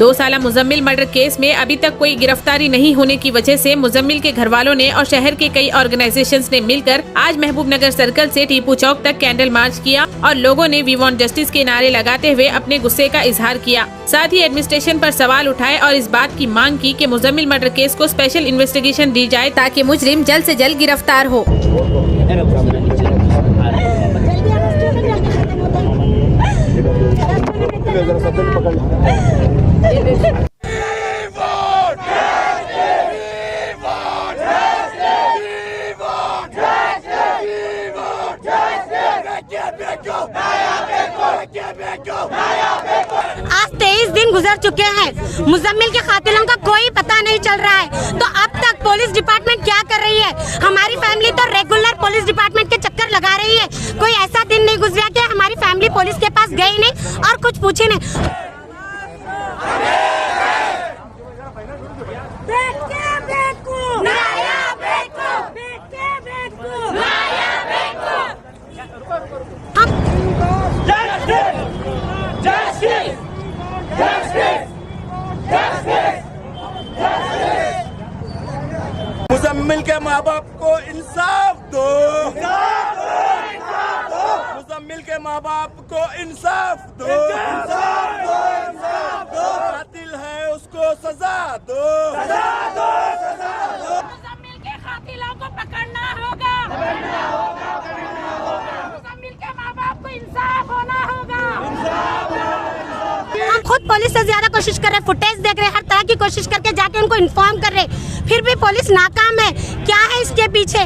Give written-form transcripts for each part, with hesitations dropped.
2 साल Muzammil murder case में अभी तक कोई गिरफ्तारी नहीं होने की वजह से मुजम्मिल के घर वालों ने और शहर के कई ऑर्गेनाइजेशंस ने मिलकर आज महबूब नगर सर्कल से टीपू चौक तक कैंडल मार्च किया और लोगों ने वी वांट जस्टिस के नारे लगाते हुए अपने गुस्से का इजहार किया। साथ ही एडमिनिस्ट्रेशन पर सवाल उठाए और इस बात की मांग की कि मुजम्मिल मर्डर केस को स्पेशल इन्वेस्टिगेशन दी जाए ताकि मुजरिम जल्द से जल्द गिरफ्तार हो। आज 23 दिन गुजर चुके हैं, मुजम्मिल के कातिलों का कोई पता नहीं चल रहा है। तो अब तक पुलिस डिपार्टमेंट क्या कर रही है? हमारी फैमिली तो रेगुलर पुलिस डिपार्टमेंट के चक्कर लगा रही है। कोई ऐसा दिन नहीं गुजरा कि हमारी फैमिली पुलिस के पास गई नहीं और कुछ पूछे नहीं। मुजम्मिल के माँ बाप को इंसाफ दो, मुजम्मिल के माँ बाप को इंसाफ दो, कातिल है उसको सजा दो, मुजम्मिल के कातिलों को पकड़ना होगा, मुजम्मिल के माँ बाप को इंसाफ होना होगा। हम खुद पुलिस से ज्यादा कोशिश कर रहे, फुटेज देख रहे, हर तरह की कोशिश करके जाके उनको इन्फॉर्म कर रहे, फिर भी पुलिस नाकाम है। क्या है इसके पीछे?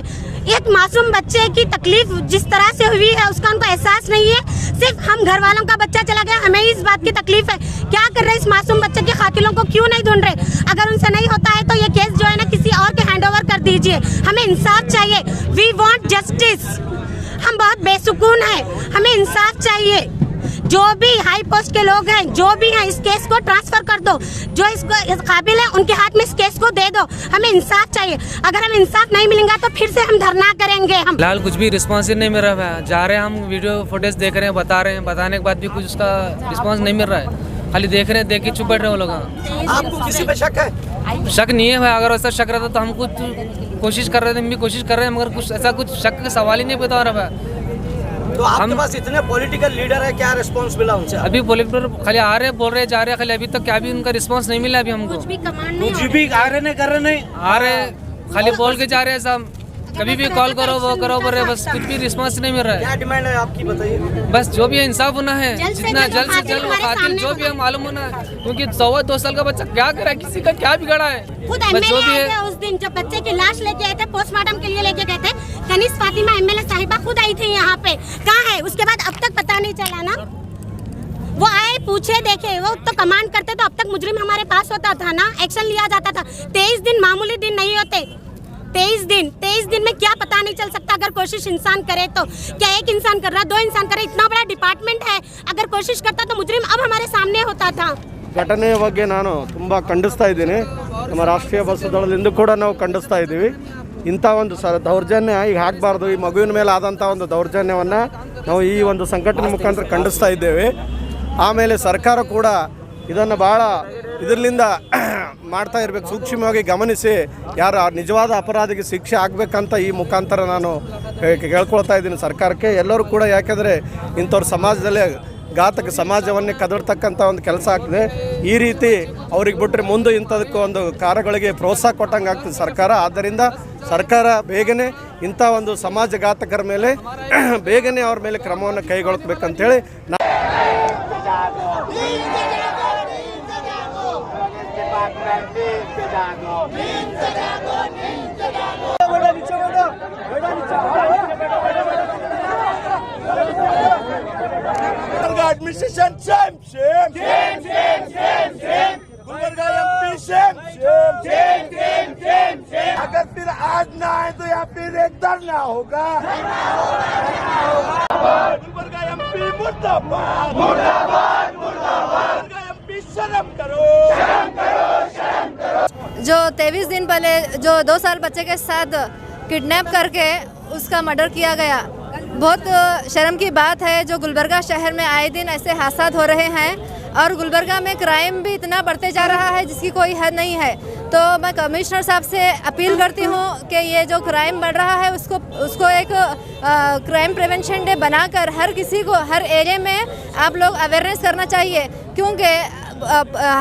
एक मासूम बच्चे की तकलीफ जिस तरह से हुई है उसका उनको एहसास नहीं है। सिर्फ हम घर वालों का बच्चा चला गया, हमें इस बात की तकलीफ है। क्या कर रहे इस मासूम बच्चे के कातिलों को क्यों नहीं ढूंढ रहे? अगर उनसे नहीं होता है तो ये केस जो है ना किसी और के हैंड ओवर कर दीजिए। हमें इंसाफ चाहिए, वी वांट जस्टिस। हम बहुत बेसुकून हैं, हमें इंसाफ चाहिए। जो भी हाई पोस्ट के लोग हैं, जो भी हैं, इस केस को ट्रांसफर कर दो। जो इसको काबिल है उनके हाथ में इस केस को दे दो। हमें इंसाफ चाहिए। अगर हमें इंसाफ नहीं मिलेगा तो फिर से हम धरना करेंगे। हम फिलहाल कुछ भी रिस्पांस नहीं मिल रहा है। जा रहे हैं, हम वीडियो फुटेज देख रहे हैं, बता रहे हैं, बताने के बाद भी कुछ उसका रिस्पांस नहीं मिल रहा है। खाली देख रहे हैं, देख के चुप बैठ रहे हैं वो लोग। आपको किसी पे शक है? शक नहीं है भाई। अगर ऐसा शक रहता तो हम कुछ कोशिश कर रहे थे, हम भी कोशिश कर रहे हैं, मगर कुछ ऐसा कुछ शक का सवाल ही नहीं बता रहा है। तो आपके पास इतने पॉलिटिकल लीडर है, क्या रिस्पांस मिला उनसे? अभी पॉलिटिकल खाली आ रहे, बोल रहे, जा रहे, खाली अभी तक क्या भी उनका रिस्पांस नहीं मिला अभी हमको। कुछ भी कमांड नहीं, कुछ भी आ रहे नहीं, कर रहे नहीं, आ रहे खाली बोल के जा रहे हैं सब। कभी भी कॉल करो, वो करो, बोल रहे, बस कुछ भी रिस्पांस नहीं मिल रहा है। क्या डिमांड है आपकी, बताइए? बस जो भी है इंसाफ होना है, जितना जल्द से जल्द वो कातिल जो भी है मालूम होना है। क्योंकि 2 साल का बच्चा क्या करा, किसी का क्या बिगड़ा है? खुद बस जो भी एमएलए है उस दिन जब बच्चे की लाश लेके आए थे, पोस्टमार्टम के लिए लेके गए थे, कनीज फातिमा एमएलए साहिबा खुद आई थी यहाँ पे। कहाँ है? उसके बाद अब तक पता नहीं चला ना। वो आए, पूछे, देखे, वो तो कमांड करते तो अब तक मुजरिम हमारे पास होता था ना, एक्शन लिया जाता था। 23 दिन मामूली दिन नहीं होते। 23 दिन में क्या पता नहीं चल सकता अगर कोशिश इंसान करे तो। क्या एक इंसान कर रहा, 2 इंसान कर रहा? इतना बड़ा डिपार्टमेंट है, अगर कोशिश करता तो मुजरिम अब हमारे सामने होता था। ಘಟನೆಯ ಬಗ್ಗೆ ನಾನು ತುಂಬ ಖಂಡಿಸ್ತಾ ಇದ್ದೀನಿ. ನಮ್ಮ ರಾಷ್ಟ್ರೀಯ ಬಸ್ ದಳದಿಂದ ಕೂಡ ನಾವು ಖಂಡಿಸ್ತಾ ಇದ್ದೀವಿ. ಇಂಥ ಒಂದು ದೌರ್ಜನ್ಯ ಈಗ ಆಗಬಾರ್ದು. ಈ ಮಗುವಿನ ಮೇಲೆ ಆದಂಥ ಒಂದು ದೌರ್ಜನ್ಯವನ್ನು ನಾವು ಈ ಒಂದು ಸಂಘಟನೆ ಮುಖಾಂತರ ಖಂಡಿಸ್ತಾ ಇದ್ದೇವೆ. ಆಮೇಲೆ ಸರ್ಕಾರ ಕೂಡ ಇದನ್ನು ಭಾಳ ಇದರಿಂದ ಮಾಡ್ತಾ ಇರಬೇಕು, ಸೂಕ್ಷ್ಮವಾಗಿ ಗಮನಿಸಿ ಯಾರು ನಿಜವಾದ ಅಪರಾಧಿಗೆ ಶಿಕ್ಷೆ ಆಗಬೇಕಂತ ಈ ಮುಖಾಂತರ ನಾನು ಕೇಳ್ಕೊಳ್ತಾ ಇದ್ದೀನಿ ಸರ್ಕಾರಕ್ಕೆ. ಎಲ್ಲರೂ ಕೂಡ, ಯಾಕೆಂದರೆ ಇಂಥವ್ರ ಸಮಾಜದಲ್ಲಿ ಘಾತಕ ಸಮಾಜವನ್ನೇ ಕದಡ್ತಕ್ಕಂಥ ಒಂದು ಕೆಲಸ ಆಗ್ತದೆ. ಈ ರೀತಿ ಅವ್ರಿಗೆ ಬಿಟ್ಟರೆ ಮುಂದೆ ಇಂಥದಕ್ಕೆ ಒಂದು ಕಾರ್ಯಗಳಿಗೆ ಪ್ರೋತ್ಸಾಹ ಕೊಟ್ಟಂಗೆ ಆಗ್ತದೆ ಸರ್ಕಾರ. ಆದ್ದರಿಂದ ಸರ್ಕಾರ ಬೇಗನೆ ಇಂಥ ಒಂದು ಸಮಾಜಘಾತಕರ ಮೇಲೆ ಬೇಗನೆ ಅವ್ರ ಮೇಲೆ ಕ್ರಮವನ್ನು ಕೈಗೊಳ್ಳಬೇಕಂತೇಳಿ administration same Gulbarga MP same. अगर फिर आज ना आए तो यहाँ फिर एक धरना होगा। गुलबर्गा एमपी मुर्दाबाद, गुलबर्गा एमपी शर्म करो। जो 23 दिन पहले जो 2 साल बच्चे के साथ किडनैप करके उसका मर्डर किया गया, बहुत शर्म की बात है। जो गुलबर्गा शहर में आए दिन ऐसे हादसा हो रहे हैं और गुलबर्गा में क्राइम भी इतना बढ़ते जा रहा है जिसकी कोई हद नहीं है। तो मैं कमिश्नर साहब से अपील करती हूँ कि ये जो क्राइम बढ़ रहा है उसको एक क्राइम प्रिवेंशन डे बनाकर हर किसी को हर एरिया में आप लोग अवेयरनेस करना चाहिए, क्योंकि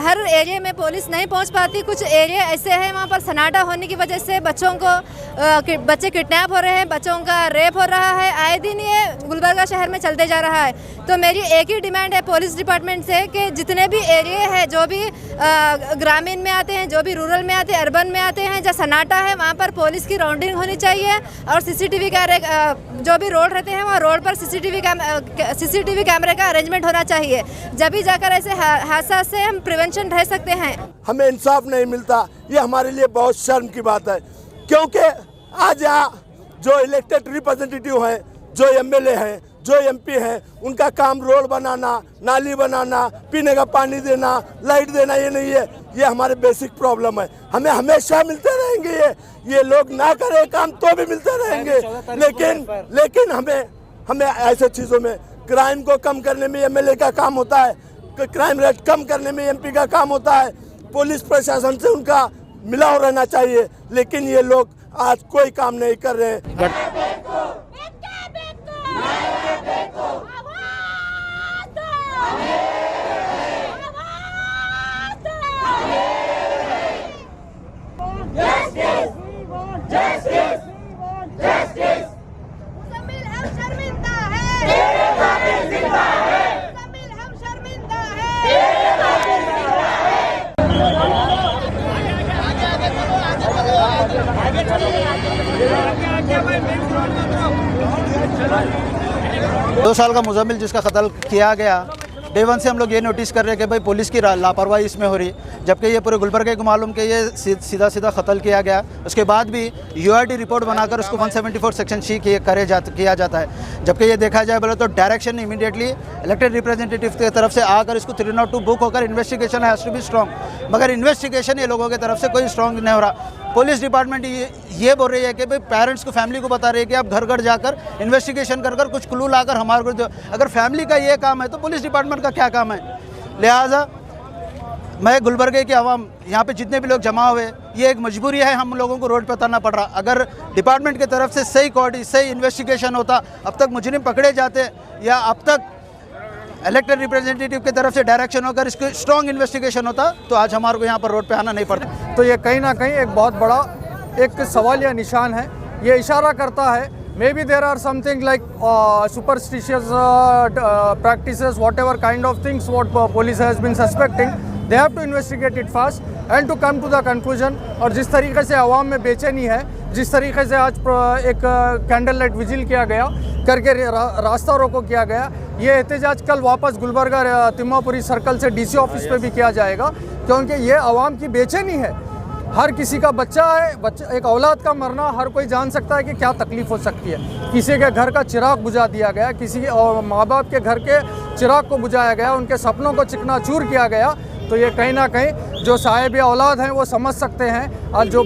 हर एरिया में पुलिस नहीं पहुंच पाती। कुछ एरिया ऐसे हैं वहाँ पर सन्नाटा होने की वजह से बच्चे किडनैप हो रहे हैं, बच्चों का रेप हो रहा है, आए दिन ये गुलबर्गा शहर में चलते जा रहा है। तो मेरी एक ही डिमांड है पुलिस डिपार्टमेंट से कि जितने भी एरिया है, जो भी ग्रामीण में आते हैं, जो भी रूरल में आते हैं, अर्बन में आते हैं, जहाँ सन्नाटा है वहाँ पर पुलिस की राउंडिंग होनी चाहिए और सीसीटीवी कैमरे जो भी रोड रहते हैं वहाँ रोड पर सीसीटीवी कैमरे का अरेंजमेंट होना चाहिए। जब भी जाकर ऐसे हादसा से हम प्रिवेंशन रह सकते हैं। हमें इंसाफ नहीं मिलता, ये हमारे लिए बहुत शर्म की बात है, क्योंकि आज यहाँ जो इलेक्टेड रिप्रेजेंटेटिव हैं, जो एमएलए हैं, जो एमपी हैं, उनका काम रोड बनाना, नाली बनाना, पीने का पानी देना, लाइट देना ये नहीं है। ये हमारे बेसिक प्रॉब्लम है, हमें हमेशा मिलते रहेंगे। ये लोग ना करें काम तो भी मिलते रहेंगे, लेकिन हमें ऐसे चीज़ों में क्राइम को कम करने में एमएलए का काम होता है, क्राइम रेट कम करने में एमपी का काम होता है, पुलिस प्रशासन से उनका मिलाव रहना चाहिए। लेकिन ये लोग आज कोई काम नहीं कर रहे हैं। दो साल का मुजम्मिल जिसका कत्ल किया गया, डे वन से हम लोग ये नोटिस कर रहे हैं कि भाई पुलिस की लापरवाही इसमें हो रही, जबकि ये पूरे गुलबर्गा को मालूम कि ये सीधा कत्ल किया गया। उसके बाद भी यूआरटी रिपोर्ट बनाकर उसको 174 सेक्शन सी किया जाता है। जबकि ये देखा जाए बोले तो डायरेक्शन इमीडिएटली इलेक्टेड रिप्रेजेंटेटिव की तरफ से आकर इसको 302 बुक होकर investigation has to be strong, मगर इन्वेस्टिगेशन ये लोगों की तरफ से कोई स्ट्रॉन्ग नहीं हो रहा। पुलिस डिपार्टमेंट ये बोल रही है कि भाई पेरेंट्स को, फैमिली को बता रही है कि आप घर घर जाकर इन्वेस्टिगेशन कर कुछ क्लू लाकर हमारे को दो। अगर फैमिली का ये काम है तो पुलिस डिपार्टमेंट का क्या काम है? लिहाजा मैं गुलबर्गे की आवाम, यहाँ पे जितने भी लोग जमा हुए, ये एक मजबूरी है, हम लोगों को रोड पर उतरना पड़ रहा। अगर डिपार्टमेंट की तरफ से सही इन्वेस्टिगेशन होता, अब तक मुजरिम पकड़े जाते, या अब तक इलेक्टेड रिप्रेजेंटेटिव की तरफ से डायरेक्शन होकर इसको स्ट्रॉन्ग इन्वेस्टिगेशन होता, तो आज हमारे को यहाँ पर रोड पे आना नहीं पड़ता। तो ये कहीं ना कहीं एक बहुत बड़ा एक सवाल या निशान है। ये इशारा करता है maybe there are something like superstitious practices, whatever kind of things what police has been suspecting, they have to investigate it fast and to come to the conclusion। और जिस तरीके से आवाम में बेचैनी है, जिस तरीके से आज एक कैंडल लाइट विजिल किया गया करके रास्ता रोको किया गया, ये एहतजाज कल वापस गुलबर्गा तिम्मापुरी सर्कल से डीसी ऑफिस पे भी किया जाएगा, क्योंकि ये आवाम की बेचैनी है। हर किसी का बच्चा है, एक औलाद का मरना हर कोई जान सकता है कि क्या तकलीफ़ हो सकती है। किसी के घर का चिराग बुझा दिया गया, किसी माँ बाप के घर के चिराग को बुझाया गया, उनके सपनों को चिकनाचूर किया गया। तो ये कहीं ना कहीं जो साहिब औलाद हैं वो समझ सकते हैं, और जो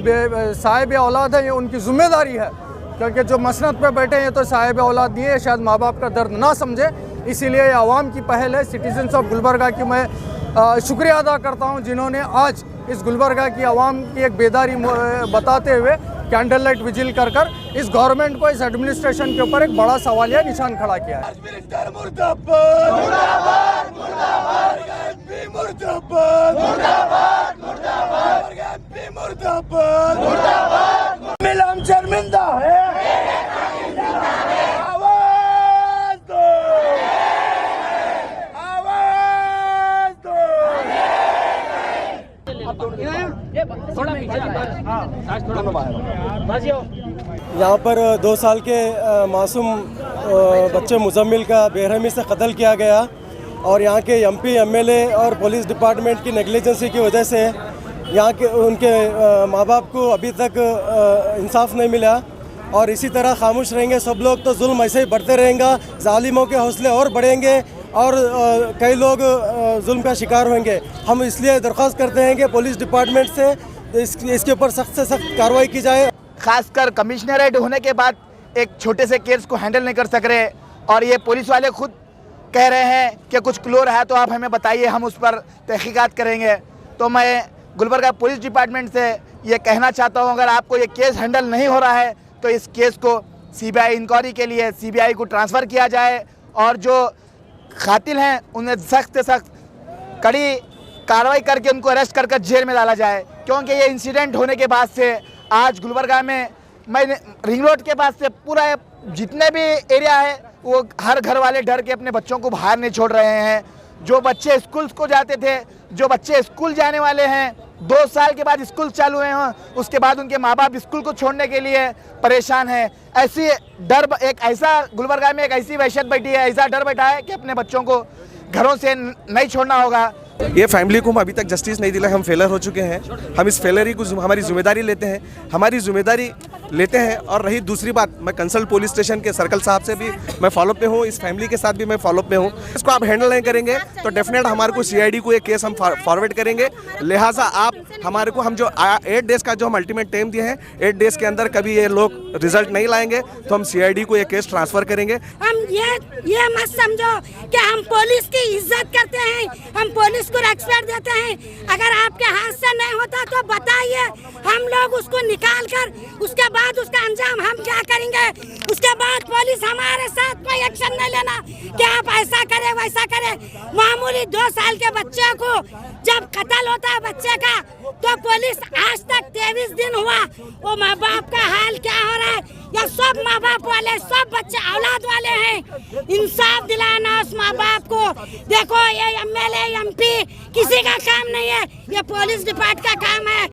साहिब औलाद हैं ये उनकी ज़िम्मेदारी है, क्योंकि जो मसनद पे बैठे हैं तो साहिब औलाद नहीं है, शायद माँ बाप का दर्द ना समझे। इसीलिए ये आवाम की पहल है। सिटीजन्स ऑफ गुलबर्गा की मैं शुक्रिया अदा करता हूँ, जिन्होंने आज इस गुलबर्गा की आवाम की एक बेदारी बताते हुए कैंडल लाइट विजिल कर इस गवर्नमेंट को, इस एडमिनिस्ट्रेशन के ऊपर एक बड़ा सवालिया निशान खड़ा किया है। हम शर्मिंदा है, आवाज दो, आवाज दो। यहाँ पर 2 साल के मासूम बच्चे मुजम्मिल का बेरहमी से कत्ल किया गया, और यहाँ के एमपी, एमएलए और पुलिस डिपार्टमेंट की नेग्लिजेंसी की वजह से यहाँ के उनके माँ बाप को अभी तक इंसाफ नहीं मिला। और इसी तरह खामोश रहेंगे सब लोग तो जुल्म ऐसे ही बढ़ते रहेगा, जालिमों के हौसले और बढ़ेंगे और कई लोग जुल्म का शिकार होंगे। हम इसलिए दरख्वास्त करते हैं कि पुलिस डिपार्टमेंट से इसके ऊपर सख्त से सख्त कार्रवाई की जाए। खासकर कमिश्नरेट होने के बाद एक छोटे से केस को हैंडल नहीं कर सक रहे, और ये पुलिस वाले खुद कह रहे हैं कि कुछ क्लू रहा है तो आप हमें बताइए, हम उस पर तहकीकात करेंगे। तो मैं गुलबर्गा पुलिस डिपार्टमेंट से ये कहना चाहता हूँ, अगर आपको ये केस हैंडल नहीं हो रहा है तो इस केस को सीबीआई इंक्वायरी के लिए सीबीआई को ट्रांसफ़र किया जाए और जो कातिल हैं उन्हें सख्त से सख्त कड़ी कार्रवाई करके उनको अरेस्ट कर जेल में डाला जाए। क्योंकि ये इंसिडेंट होने के बाद से आज गुलबर्गा में मैं रिंग रोड के पास से पूरा जितने भी एरिया है वो हर घर वाले डर के अपने बच्चों को बाहर नहीं छोड़ रहे हैं। जो बच्चे स्कूल को जाते थे, जो बच्चे स्कूल जाने वाले हैं, 2 साल के बाद स्कूल चालू हुए हैं, उसके बाद उनके माँ बाप स्कूल को छोड़ने के लिए परेशान हैं। ऐसी डर, एक ऐसा गुलबर्गा में एक ऐसी वहशत बैठी है, ऐसा डर बैठा है कि अपने बच्चों को घरों से नहीं छोड़ना होगा। ये फैमिली को हम अभी तक जस्टिस नहीं दिला, हम फेलर हो चुके हैं। हम इस फेलरी को हमारी जिम्मेदारी लेते हैं, हमारी जिम्मेदारी लेते हैं। और रही दूसरी बात, मैं कंसल्ट पुलिस स्टेशन के सर्कल साहब से भी मैं फॉलोअप पे हूँ, इस फैमिली के साथ भी मैं फॉलोअप पे हूँ। इसको आप हैंडल नहीं करेंगे तो डेफिनेट हमारे को सीआईडी को ये केस हम फॉरवर्ड करेंगे। लिहाजा आप हमारे को, हम जो 8 डेज़ का जो हम अल्टीमेट टाइम दिए हैं, 8 डेज़ के अंदर कभी ये लोग रिजल्ट नहीं लाएंगे तो हम सीआईडी को ये केस ट्रांसफ़र करेंगे। हम ये मत समझो कि हम पुलिस की इज्जत करते हैं, हम पुलिस को रेस्पेक्ट देते हैं। अगर आपके हाथ से नहीं होता तो बताइए, हम लोग उसको निकाल कर उसके बाद उसका अंजाम हम क्या करेंगे। उसके बाद पुलिस हमारे साथ कोई एक्शन नहीं लेना कि आप ऐसा करें वैसा करें। मामूली 2 साल के बच्चे को जब कत्ल होता है बच्चे का, तो पुलिस आज तक 23 दिन हुआ, वो माँ बाप का हाल क्या हो रहा है। या सब माँ बाप वाले, सब बच्चे औलाद वाले हैं। इंसाफ दिलाना उस माँ बाप को। देखो ये एमएलए एमपी किसी का काम नहीं है, ये पुलिस डिपार्टमेंट का काम है।